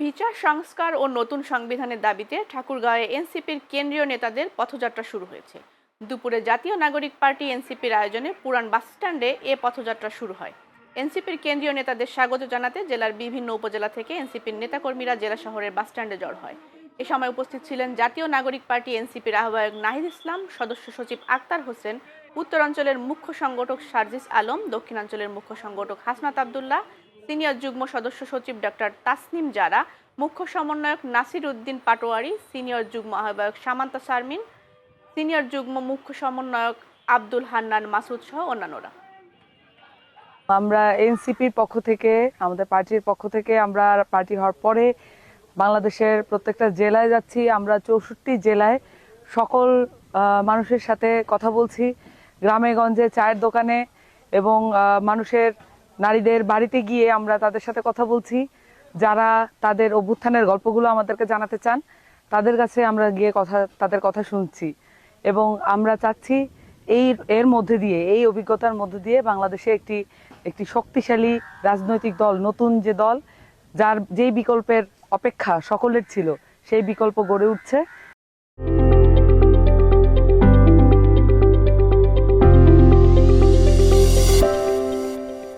বিচার সংস্কার ও নতুন সংবিধানের দাবিতে ঠাকুরগাঁওয়ে এনসিপির কেন্দ্রীয় নেতাদের পথযাত্রা শুরু হয়েছে। দুপুরে জাতীয় নাগরিক পার্টি এনসিপির আয়োজনে পুরান বাসস্ট্যান্ডে এ পথযাত্রা শুরু হয়। এনসিপির কেন্দ্রীয় নেতাদের স্বাগত জানাতে জেলার বিভিন্ন উপজেলা থেকে এনসিপির নেতাকর্মীরা জেলা শহরের বাসস্ট্যান্ডে জড়ো হয়। এ সময় উপস্থিত ছিলেন জাতীয় নাগরিক পার্টি এনসিপির আহ্বায়ক নাহিদ ইসলাম, সদস্য সচিব আক্তার হোসেন, উত্তরাঞ্চলের মুখ্য সংগঠক সার্জিস আলম, দক্ষিণাঞ্চলের মুখ্য সংগঠক হাসনাত আবদুল্লাহ, সিনিয়র যুগ্ম সদস্য সচিব ডক্টর তাসনিম জারা, মুখ্য সমন্বয়ক নাসির উদ্দিন পাটোয়ারি, সিনিয়র যুগ্ম আহ্বায়ক সামান্তা শারমিন, সিনিয়র যুগ্ম মুখ্য সমন্বয়ক আব্দুল হান্নান মাসুদ সহ অন্যান্যরা। আমরা এনসিপির পক্ষ থেকে, আমাদের পার্টির পক্ষ থেকে আমরা পার্টি হওয়ার পরে বাংলাদেশের প্রত্যেকটা জেলায় যাচ্ছি। আমরা 64 জেলায় সকল মানুষের সাথে কথা বলছি, গ্রামে গঞ্জে চায়ের দোকানে এবং মানুষের নারীদের বাড়িতে গিয়ে আমরা তাদের সাথে কথা বলছি। যারা তাদের অভ্যুত্থানের গল্পগুলো আমাদেরকে জানাতে চান তাদের কাছে আমরা গিয়ে তাদের কথা শুনছি এবং আমরা চাচ্ছি এর মধ্যে দিয়ে, এই অভিজ্ঞতার মধ্যে দিয়ে বাংলাদেশে একটি শক্তিশালী রাজনৈতিক দল, নতুন যে দল, যেই বিকল্পের অপেক্ষা সকলের ছিল, সেই বিকল্প গড়ে উঠছে।